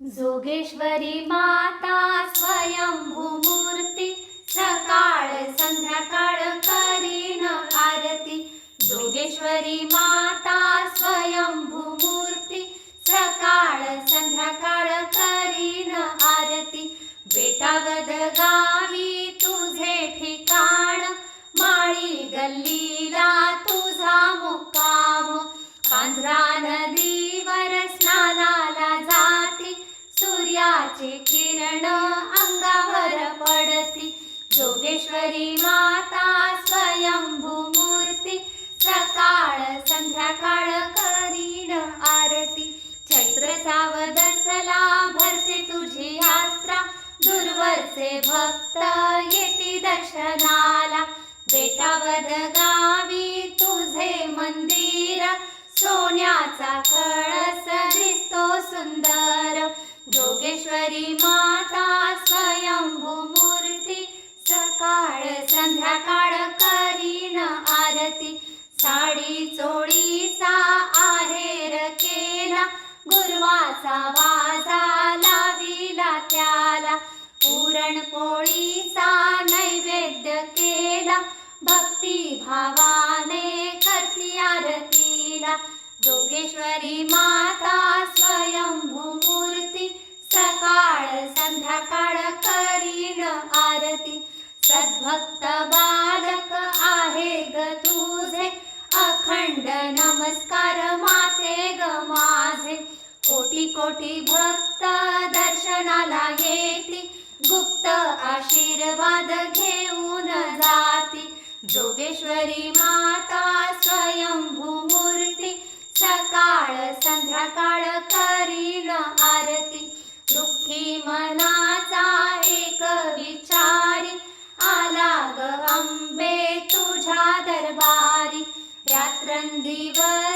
जोगेश्वरी माता स्वयंभू मूर्ती, सकाळ संध्याकाळ करीन आरती। जोगेश्वरी माता स्वयंभू मूर्ती, सकाळ संध्याकाळ करीन आरती। बेटावद गावी तुझे ठिकाण, माळी गल्लीला तुझा मुक्काम। पांझरा नदीवर स्नानाला जाती, सूर्याचे किरण अंगावर पडती। जोगेश्वरी माता स्वयंभू मूर्ती, सकाळ संध्याकाळ करीन आरती। चैत्र सावदसला भरते तुझी यात्रा, दूरवरचे भक्त येती दर्शनाला। बेटावद गावी तुझे मंदिर, सोन्याचा कळस दिसतो सुंदर। जोगेश्वरी माता स्वयंभू मूर्ती, सकाळ संध्याकाळ करीन आरती। साडी चोळीचा आहेर केला, गुरवाचा वाजा लाविला त्याला। पुरणपोळीचा नैवेद्य केला, भक्ती भावाने करती आरतीला। जोगेश्वरी माता स्वयंभू मूर्ती, सकाळ संध्याकाळ करीन आरती। सद्भक्त बालक आहे ग तुझे, अखंड नमस्कार माते ग माझे। कोटी कोटी भक्त दर्शनाला येती, गुप्त आशीर्वाद घेऊन जाती। जोगेश्वरी माता स्वयंभू मूर्ती, सकाळ संध्याकाळ करीन आरती। दुःखी मनाचा एक विचारी, आला ग अंबे तुझ्या दरबारी। रात्रंदिवस